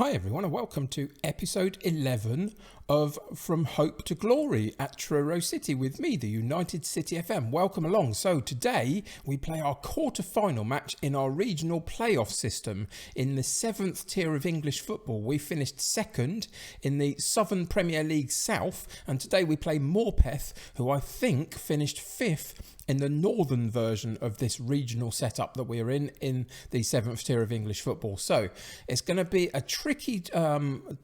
Hi everyone and welcome to episode 11 of From Hope to Glory at Truro City with me, the United City FM. Welcome along. So today we play our quarter-final match in our regional playoff system in the 7th tier of English football. We finished second in the Southern Premier League South, and today we play Morpeth, who I think finished 5th in the northern version of this regional setup that we're in the 7th tier of English football. So it's going to be a tricky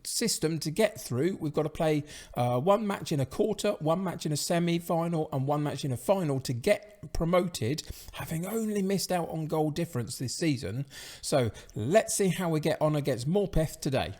system to get through. We've got to play one match in a quarter, one match in a semi-final and one match in a final to get promoted, having only missed out on goal difference this season. So let's see how we get on against Morpeth today.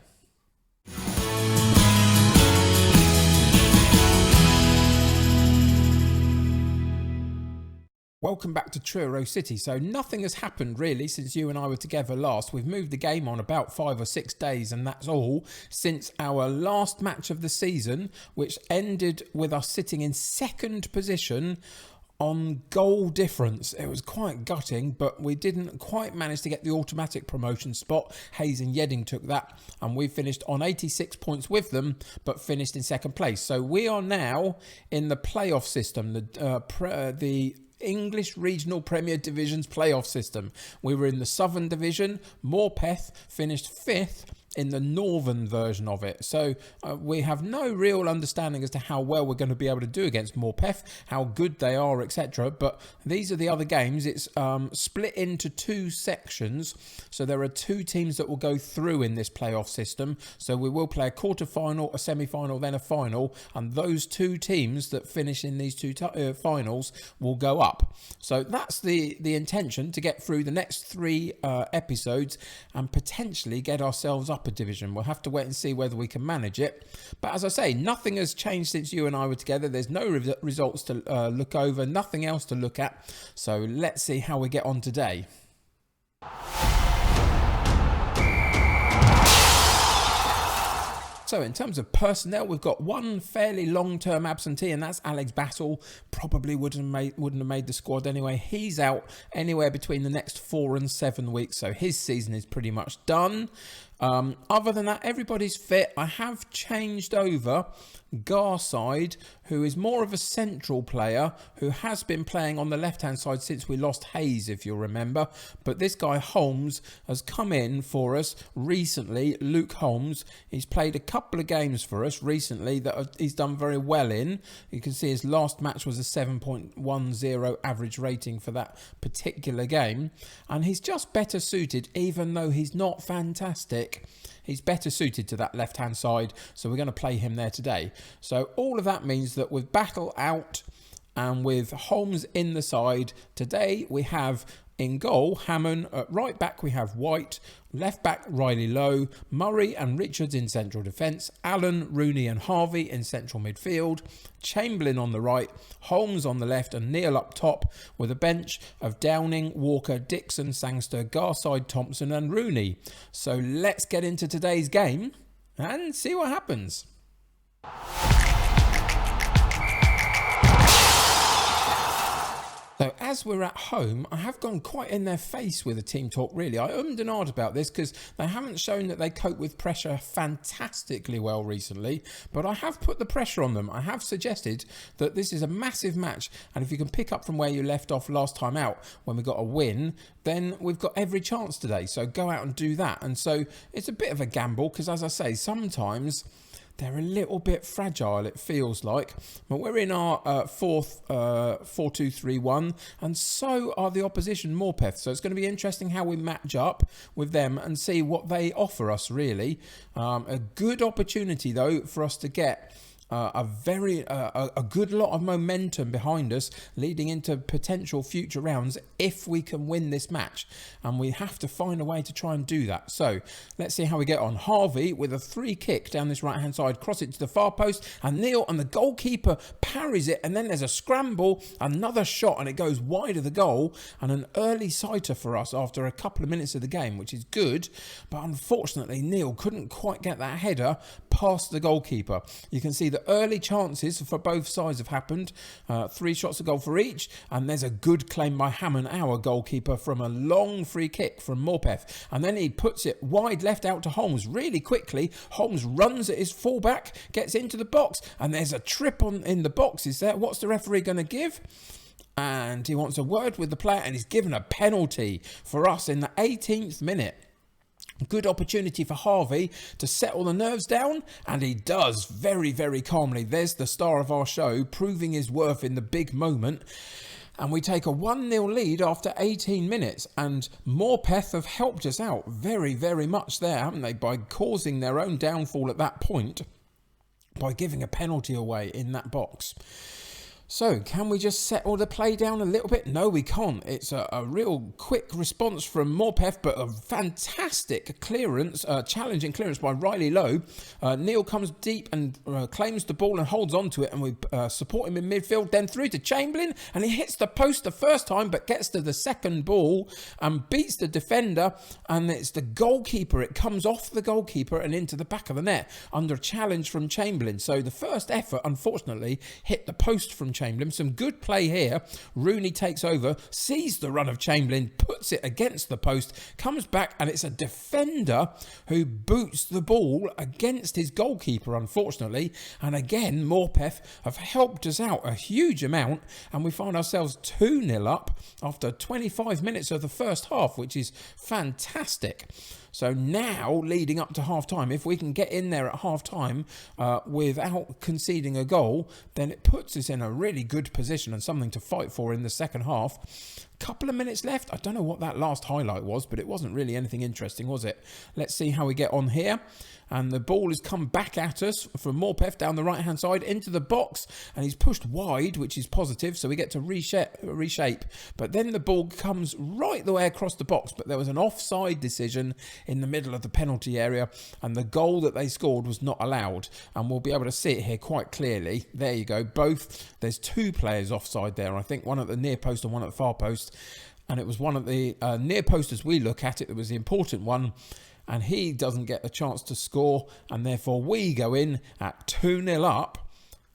Welcome back to Truro City. So nothing has happened really since you and I were together last. We've moved the game on about 5 or 6 days, and that's all since our last match of the season, which ended with us sitting in second position on goal difference. It was quite gutting, but we didn't quite manage to get the automatic promotion spot. Hayes and Yedding took that, and we finished on 86 points with them, but finished in second place. So we are now in the playoff system, the English Regional Premier Division's playoff system. We were in the Southern Division. Morpeth finished 5th in the northern version of it. So we have no real understanding as to how well we're going to be able to do against Morpeth, how good they are, etc. But these are the other games. It's split into 2 sections. So there are 2 teams that will go through in this playoff system. So we will play a quarter-final, a semi-final, then a final. And those 2 teams that finish in these 2 finals will go up. So that's the intention, to get through the next 3 episodes and potentially get ourselves up a division. We'll have to wait and see whether we can manage it. But as I say, nothing has changed since you and I were together. There's no results to look over, nothing else to look at. So let's see how we get on today. So in terms of personnel, we've got one fairly long-term absentee, and that's Alex Battle. Probably wouldn't have made the squad anyway. He's out anywhere between the next 4 and 7 weeks, so his season is pretty much done. Other than that, everybody's fit. I have changed over Garside, who is more of a central player, who has been playing on the left-hand side since we lost Hayes, if you'll remember. But this guy, Holmes, has come in for us recently. Luke Holmes, he's played a couple of games for us recently that he's done very well in. You can see his last match was a 7.10 average rating for that particular game. And he's just better suited, even though he's not fantastic. He's better suited to that left-hand side, so we're going to play him there today. So all of that means that with Battle out and with Holmes in the side, today we have in goal Hammond, at right back we have White, left back Riley Lowe, Murray and Richards in central defence, Allen, Rooney and Harvey in central midfield, Chamberlain on the right, Holmes on the left and Neil up top, with a bench of Downing, Walker, Dixon, Sangster, Garside, Thompson and Rooney. So let's get into today's game and see what happens. So as we're at home, I have gone quite in their face with the team talk, really. I ummed and ahed about this because they haven't shown that they cope with pressure fantastically well recently, but I have put the pressure on them. I have suggested that this is a massive match, and if you can pick up from where you left off last time out when we got a win, then we've got every chance today. So go out and do that. And so it's a bit of a gamble because, as I say, sometimes they're a little bit fragile, it feels like. But we're in our 4-2-3-1, and so are the opposition Morpeth. So it's going to be interesting how we match up with them and see what they offer us, really. A good opportunity, though, for us to get a good lot of momentum behind us leading into potential future rounds if we can win this match, and we have to find a way to try and do that. So let's see how we get on. Harvey with a free kick down this right hand side, cross it to the far post, and Neil and the goalkeeper parries it, and then there's a scramble, another shot, and it goes wide of the goal, and an early sighter for us after a couple of minutes of the game, which is good. But unfortunately Neil couldn't quite get that header past the goalkeeper. You can see the early chances for both sides have happened. 3 shots a goal for each, and there's a good claim by Hammond, our goalkeeper, from a long free kick from Morpeth. And then he puts it wide left out to Holmes really quickly. Holmes runs at his fullback, gets into the box, and there's a trip in the box. Is there? What's the referee going to give? And he wants a word with the player, and he's given a penalty for us in the 18th minute. Good opportunity for Harvey to settle the nerves down, and he does very, very calmly. There's the star of our show, proving his worth in the big moment. And we take a 1-0 lead after 18 minutes. And Morpeth have helped us out very, very much there, haven't they? By causing their own downfall at that point, by giving a penalty away in that box. So, can we just settle the play down a little bit? No, we can't. It's a real quick response from Morpeth, but a fantastic clearance, challenging clearance by Riley Lowe. Neil comes deep and claims the ball and holds on to it, and we support him in midfield. Then through to Chamberlain, and he hits the post the first time, but gets to the second ball and beats the defender, and it's the goalkeeper. It comes off the goalkeeper and into the back of the net under a challenge from Chamberlain. So the first effort, unfortunately, hit the post from Chamberlain. Some good play here. Rooney takes over, sees the run of Chamberlain, puts it against the post, comes back, and it's a defender who boots the ball against his goalkeeper, unfortunately. And again, Morpeth have helped us out a huge amount, and we find ourselves 2-0 up after 25 minutes of the first half, which is fantastic. So now, leading up to half-time, if we can get in there at half-time without conceding a goal, then it puts us in a really good position and something to fight for in the second half. Couple of minutes left. I don't know what that last highlight was, but it wasn't really anything interesting, was it? Let's see how we get on here. And the ball has come back at us from Morpeth down the right-hand side into the box. And he's pushed wide, which is positive, so we get to reshape. But then the ball comes right the way across the box. But there was an offside decision in the middle of the penalty area. And the goal that they scored was not allowed. And we'll be able to see it here quite clearly. There you go. Both. There's 2 players offside there. I think one at the near post and one at the far post. And it was one at the near post as we look at it that was the important one. And he doesn't get a chance to score, and therefore we go in at 2-0 up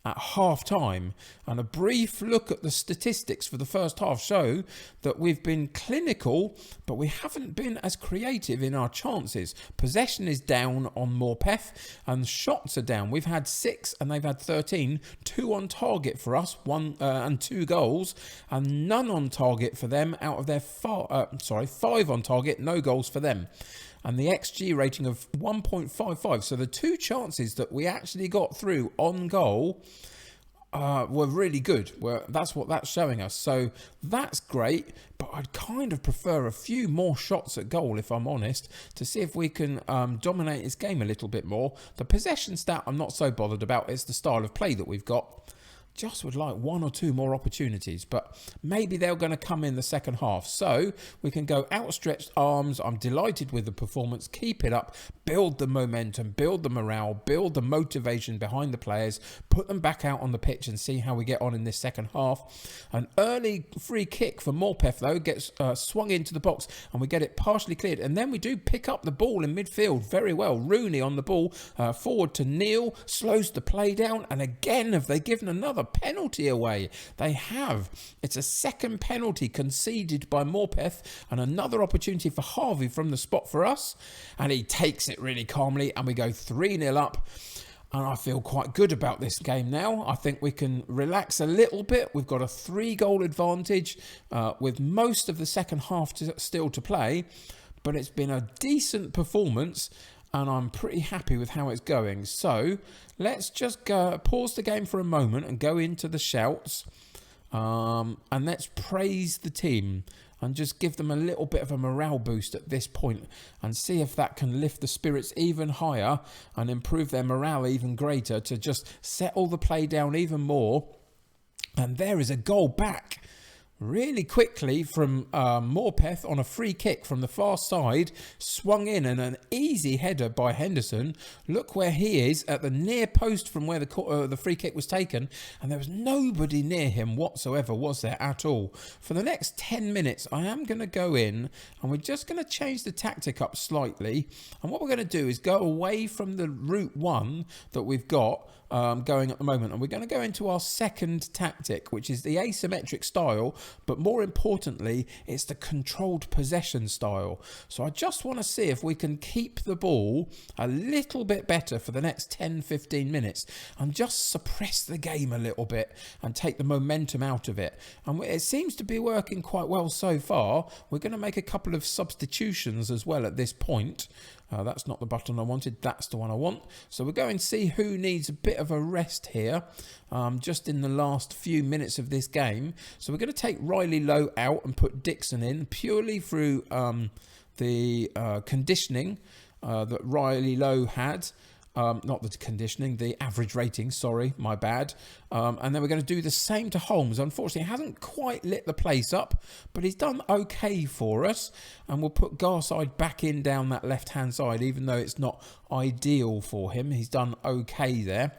at half-time. And a brief look at the statistics for the first half show that we've been clinical, but we haven't been as creative in our chances. Possession is down on Morpeth, and shots are down. We've had 6 and they've had 13. 2 on target for us, 1 and 2 goals, and none on target for them out of their 5 on target, no goals for them. And the XG rating of 1.55. So the 2 chances that we actually got through on goal were really good. That's what that's showing us. So that's great. But I'd kind of prefer a few more shots at goal, if I'm honest, to see if we can dominate this game a little bit more. The possession stat I'm not so bothered about. It's the style of play that we've got. Just would like 1 or 2 more opportunities, but maybe they're going to come in the second half. So we can go outstretched arms. I'm delighted with the performance. Keep it up. Build the momentum, build the morale, build the motivation behind the players, put them back out on the pitch and see how we get on in this second half. An early free kick for Morpeth, though, gets swung into the box and we get it partially cleared. And then we do pick up the ball in midfield very well. Rooney on the ball, forward to Neil, slows the play down. And again, have they given another penalty away? They have. It's a second penalty conceded by Morpeth and another opportunity for Harvey from the spot for us, and he takes it really calmly and we go 3-0 up. And I feel quite good about this game now. I think we can relax a little bit. We've got a 3-goal advantage with most of the second half still to play, but it's been a decent performance and I'm pretty happy with how it's going. So let's just pause the game for a moment and go into the shouts. And let's praise the team and just give them a little bit of a morale boost at this point and see if that can lift the spirits even higher and improve their morale even greater to just settle the play down even more. And there is a goal back. really quickly from Morpeth on a free kick from the far side, swung in, and an easy header by Henderson. Look where he is, at the near post from where the free kick was taken, and there was nobody near him whatsoever, was there, at all. For the next 10 minutes, I am going to go in, and we're just going to change the tactic up slightly, and what we're going to do is go away from the route 1 that we've got going at the moment, and we're going to go into our second tactic, which is the asymmetric style, but more importantly it's the controlled possession style. So I just want to see if we can keep the ball a little bit better for the next 10-15 minutes and just suppress the game a little bit and take the momentum out of it, and it seems to be working quite well so far. We're going to make a couple of substitutions as well at this point. That's not the button I wanted, that's the one I want. So we're going to see who needs a bit of a rest here, just in the last few minutes of this game. So we're going to take Riley Lowe out and put Dixon in, purely through the conditioning that Riley Lowe had. Not the conditioning, the average rating, sorry, my bad. And then we're going to do the same to Holmes. Unfortunately, he hasn't quite lit the place up, but he's done okay for us. And we'll put Garside back in down that left-hand side, even though it's not ideal for him. He's done okay there.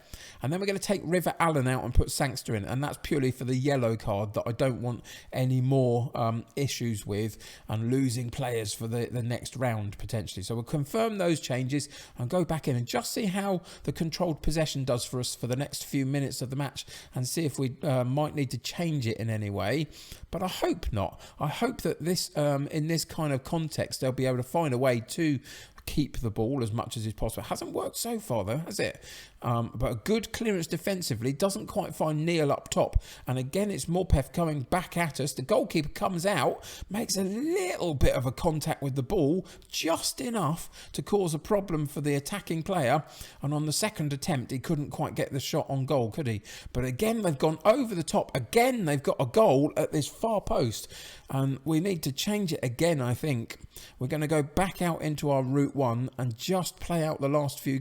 And then we're going to take River Allen out and put Sangster in, and that's purely for the yellow card that I don't want any more issues with and losing players for the next round potentially. So we'll confirm those changes and go back in and just see how the controlled possession does for us for the next few minutes of the match, and see if we might need to change it in any way. But I hope not. I hope that this in this kind of context they'll be able to find a way to keep the ball as much as is possible. It hasn't worked so far though, has it? But a good clearance defensively, doesn't quite find Neil up top, and again it's Morpeth coming back at us. The goalkeeper comes out, makes a little bit of a contact with the ball, just enough to cause a problem for the attacking player, and on the second attempt he couldn't quite get the shot on goal, could he? But again they've gone over the top, again they've got a goal at this far post, and we need to change it again. I think we're going to go back out into our route 1 and just play out the last few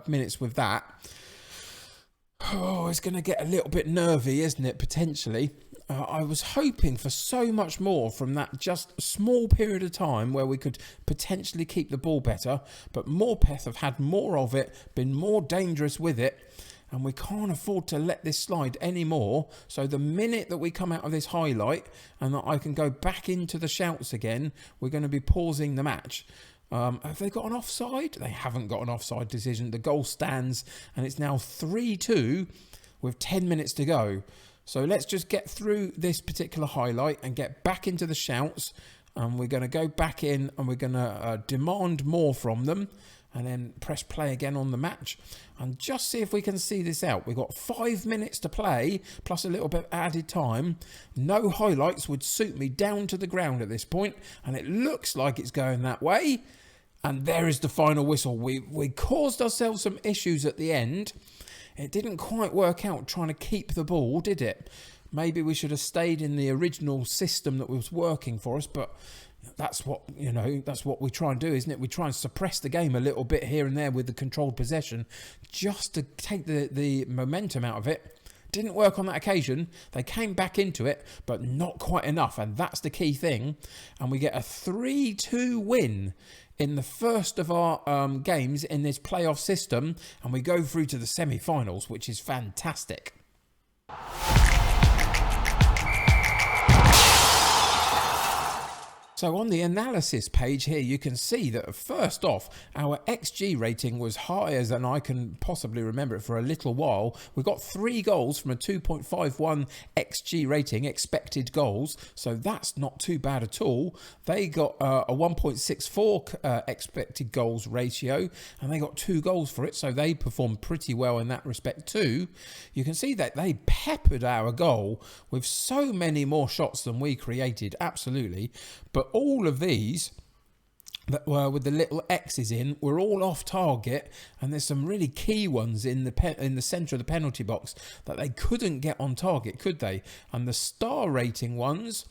minutes with that. Oh, it's going to get a little bit nervy, isn't it, potentially? I was hoping for so much more from that just small period of time where we could potentially keep the ball better, but Morpeth have had more of it, been more dangerous with it, and we can't afford to let this slide anymore. So the minute that we come out of this highlight and that I can go back into the shouts again, we're going to be pausing the match. Have they got an offside? They haven't got an offside decision. The goal stands, and it's now 3-2 with 10 minutes to go. So let's just get through this particular highlight and get back into the shouts. And we're going to go back in and we're going to demand more from them, and then press play again on the match and just see if we can see this out. We've got 5 minutes to play plus a little bit added time. No highlights would suit me down to the ground at this point, and it looks like it's going that way. And there is the final whistle. We caused ourselves some issues at the end. It didn't quite work out trying to keep the ball, did it? Maybe we should have stayed in the original system that was working for us, but that's what, you know, that's what we try and do, isn't it? We try and suppress the game a little bit here and there with the controlled possession just to take the momentum out of it. Didn't work on that occasion. They came back into it, but not quite enough, and that's the key thing. And we get a 3-2 win in the first of our games in this playoff system, and we go through to the semi-finals, which is fantastic. So on the analysis page here, you can see that first off, our XG rating was higher than I can possibly remember it for a little while. We got 3 goals from a 2.51 XG rating, expected goals. So that's not too bad at all. They got a 1.64 expected goals ratio, and they got 2 goals for it. So they performed pretty well in that respect too. You can see that they peppered our goal with so many more shots than we created, absolutely. But all of these that were with the little X's in were all off target, and there's some really key ones in the centre of the penalty box that they couldn't get on target, could they? And the star rating ones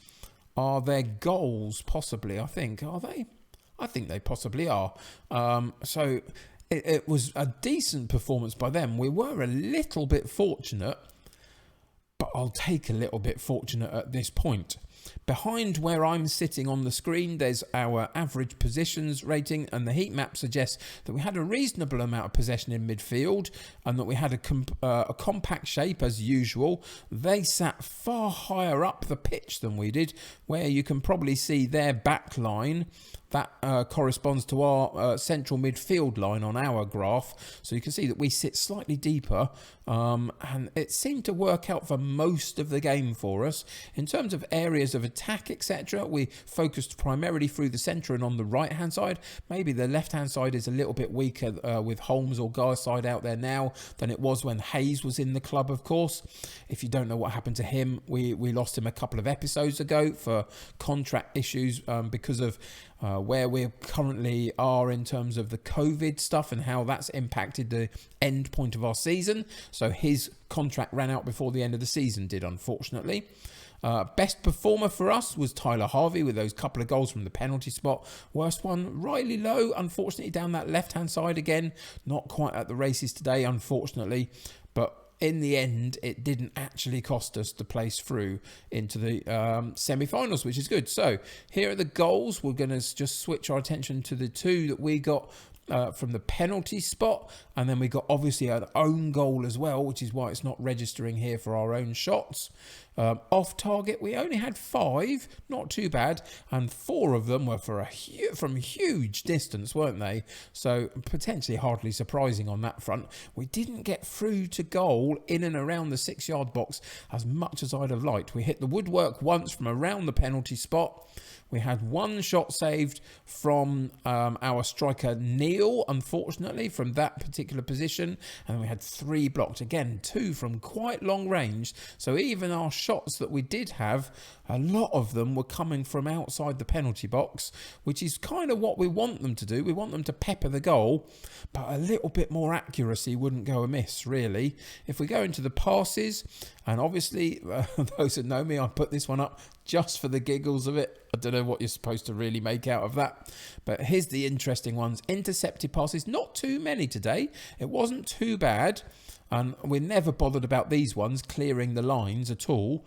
are their goals, possibly, I think. Are they? I think they possibly are. So it was a decent performance by them. We were a little bit fortunate, but I'll take a little bit fortunate at this point. Behind where I'm sitting on the screen, there's our average positions rating, and the heat map suggests that we had a reasonable amount of possession in midfield and that we had a compact shape as usual. They sat far higher up the pitch than we did, where you can probably see their back line. That corresponds to our central midfield line on our graph. So you can see that we sit slightly deeper, and it seemed to work out for most of the game for us. In terms of areas of attack, etc., we focused primarily through the centre and on the right-hand side. Maybe the left-hand side is a little bit weaker with Holmes or Garside out there now than it was when Hayes was in the club, of course. If you don't know what happened to him, we lost him a couple of episodes ago for contract issues because of where we currently are in terms of the COVID stuff and how that's impacted the end point of our season. So his contract ran out before the end of the season did, unfortunately. Best performer for us was Tyler Harvey with those couple of goals from the penalty spot. Worst one, Riley Lowe, unfortunately down that left-hand side again. Not quite at the races today, unfortunately. But in the end, it didn't actually cost us the place through into the semi-finals, which is good. So here are the goals. We're going to just switch our attention to the two that we got from the penalty spot, and then we got obviously an own goal as well, which is why it's not registering here for our own shots. Off target, we only had 5, not too bad, and 4 of them were for from huge distance, weren't they? So potentially hardly surprising on that front. We didn't get through to goal in and around the 6-yard box as much as I'd have liked. We hit the woodwork once from around the penalty spot. We had 1 shot saved from our striker Neil, unfortunately, from that particular position. And we had 3 blocked. Again, 2 from quite long range. So even our shots that we did have, a lot of them were coming from outside the penalty box, which is kind of what we want them to do. We want them to pepper the goal, but a little bit more accuracy wouldn't go amiss, really. If we go into the passes, and obviously, those that know me, I put this one up just for the giggles of it. I don't know what you're supposed to really make out of that. But here's the interesting ones. Intercepted passes, not too many today. It wasn't too bad. And we're never bothered about these ones clearing the lines at all.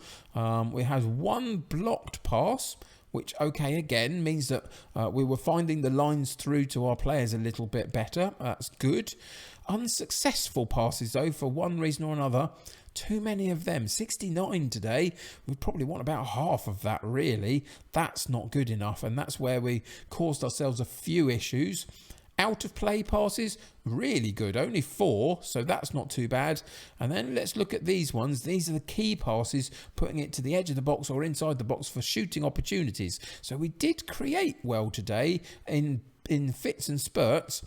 We had 1 blocked pass, which, okay, again, means that we were finding the lines through to our players a little bit better. That's good. Unsuccessful passes, though, for one reason or another. Too many of them. 69 today. We probably want about half of that, really. That's not good enough, and that's where we caused ourselves a few issues. Out of play passes, really good. Only 4, so that's not too bad. And then let's look at these ones. These are the key passes, putting it to the edge of the box or inside the box for shooting opportunities. So we did create well today in fits and spurts.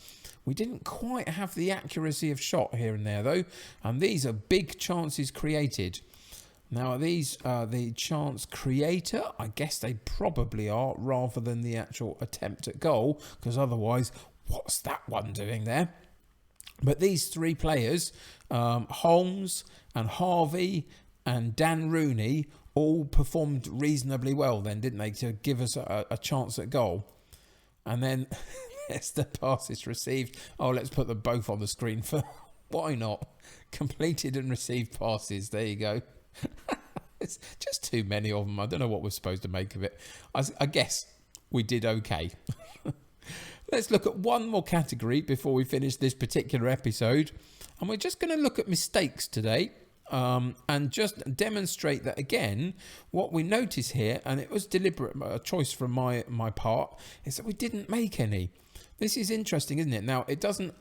We didn't quite have the accuracy of shot here and there, though. And these are big chances created. Now, are these the chance creator? I guess they probably are, rather than the actual attempt at goal, because otherwise, what's that one doing there? But these 3 players, Holmes and Harvey and Dan Rooney, all performed reasonably well then, didn't they, to give us a chance at goal. And then there's the passes received. Oh, let's put them both on the screen for why not? Completed and received passes. There you go. It's just too many of them. I don't know what we're supposed to make of it. I guess we did okay. Let's look at one more category before we finish this particular episode. And we're just going to look at mistakes today. And just demonstrate that again, what we notice here, and it was deliberate, a choice from my part, is that we didn't make any. This is interesting, isn't it? Now, it doesn't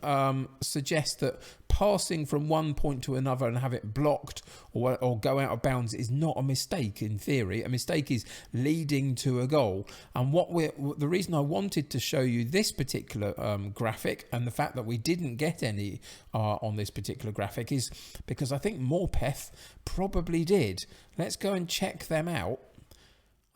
suggest that passing from one point to another and have it blocked or go out of bounds is not a mistake in theory. A mistake is leading to a goal. And the reason I wanted to show you this particular graphic and the fact that we didn't get any on this particular graphic is because I think Morpeth probably did. Let's go and check them out.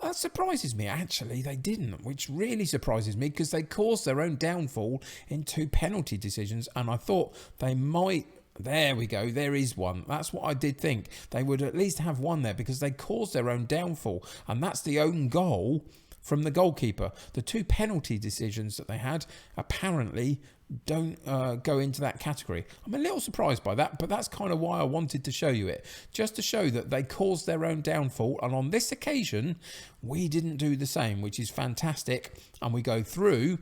That surprises me, actually. They didn't, which really surprises me because they caused their own downfall in 2 penalty decisions, and I thought they might. There we go. There is one. That's what I did think. They would at least have one there because they caused their own downfall, and that's the own goal from the goalkeeper. The 2 penalty decisions that they had apparently don't go into that category. I'm a little surprised by that, but that's kind of why I wanted to show you it, just to show that they caused their own downfall, and on this occasion we didn't do the same, which is fantastic, and we go through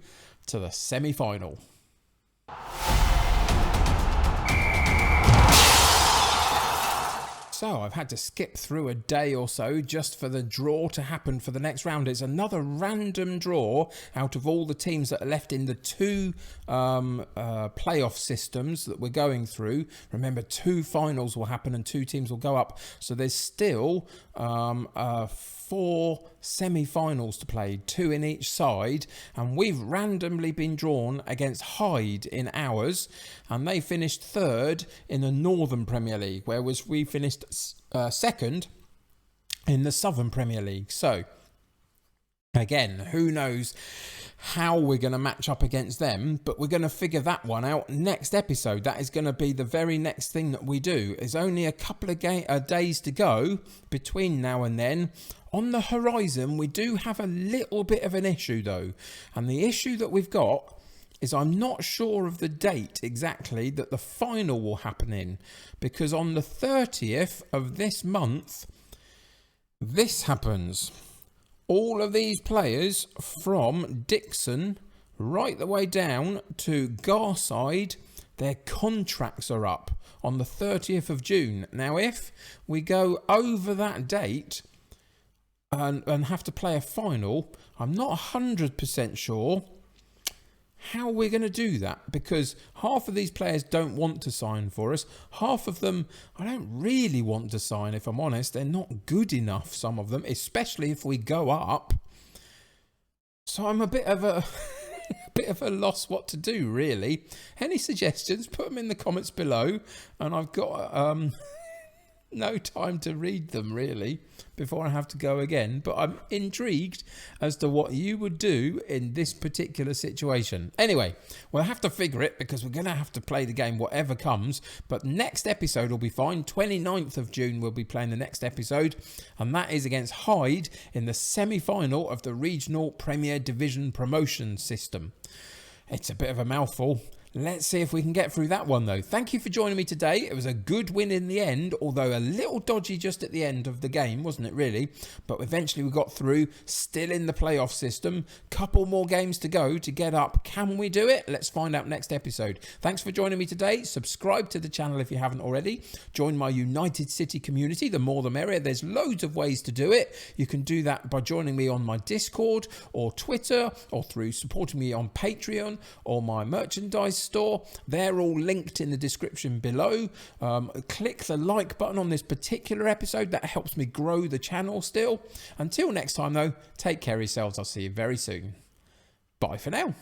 to the semi-final. So I've had to skip through a day or so just for the draw to happen for the next round. It's another random draw out of all the teams that are left in the two playoff systems that we're going through. Remember, 2 finals will happen and 2 teams will go up. So there's still 4 semi-finals to play, 2 in each side, and we've randomly been drawn against Hyde in ours, and they finished 3rd in the Northern Premier League, whereas we finished 2nd in the Southern Premier League. So again, who knows how we're going to match up against them, but we're going to figure that one out next episode. That is going to be the very next thing that we do. There's only a couple of days to go between now and then. On the horizon, we do have a little bit of an issue though, and the issue that we've got is I'm not sure of the date exactly that the final will happen in, because on the 30th of this month, this happens. All of these players from Dixon right the way down to Garside, their contracts are up on the 30th of June. Now, if we go over that date and have to play a final, I'm not 100% sure how we're going to do that, because half of these players don't want to sign for us. Half of them I don't really want to sign, if I'm honest. They're not good enough, some of them, especially if we go up. So I'm a bit of a loss what to do, really. Any suggestions, put them in the comments below, and I've got no time to read them really before I have to go again, but I'm intrigued as to what you would do in this particular situation. Anyway, we'll have to figure it, because we're going to have to play the game whatever comes, but next episode will be fine. 29th of June we'll be playing the next episode, and that is against Hyde in the semi-final of the Regional Premier Division promotion system. It's a bit of a mouthful. Let's see if we can get through that one though. Thank you for joining me today. It was a good win in the end, although a little dodgy just at the end of the game, wasn't it really? But eventually we got through, still in the playoff system. Couple more games to go to get up. Can we do it? Let's find out next episode. Thanks for joining me today. Subscribe to the channel if you haven't already. Join my United City community. The more the merrier. There's loads of ways to do it. You can do that by joining me on my Discord or Twitter, or through supporting me on Patreon or my merchandise store. They're all linked in the description below. Click the like button on this particular episode. That helps me grow the channel still. Until next time though, take care of yourselves. I'll see you very soon. Bye for now.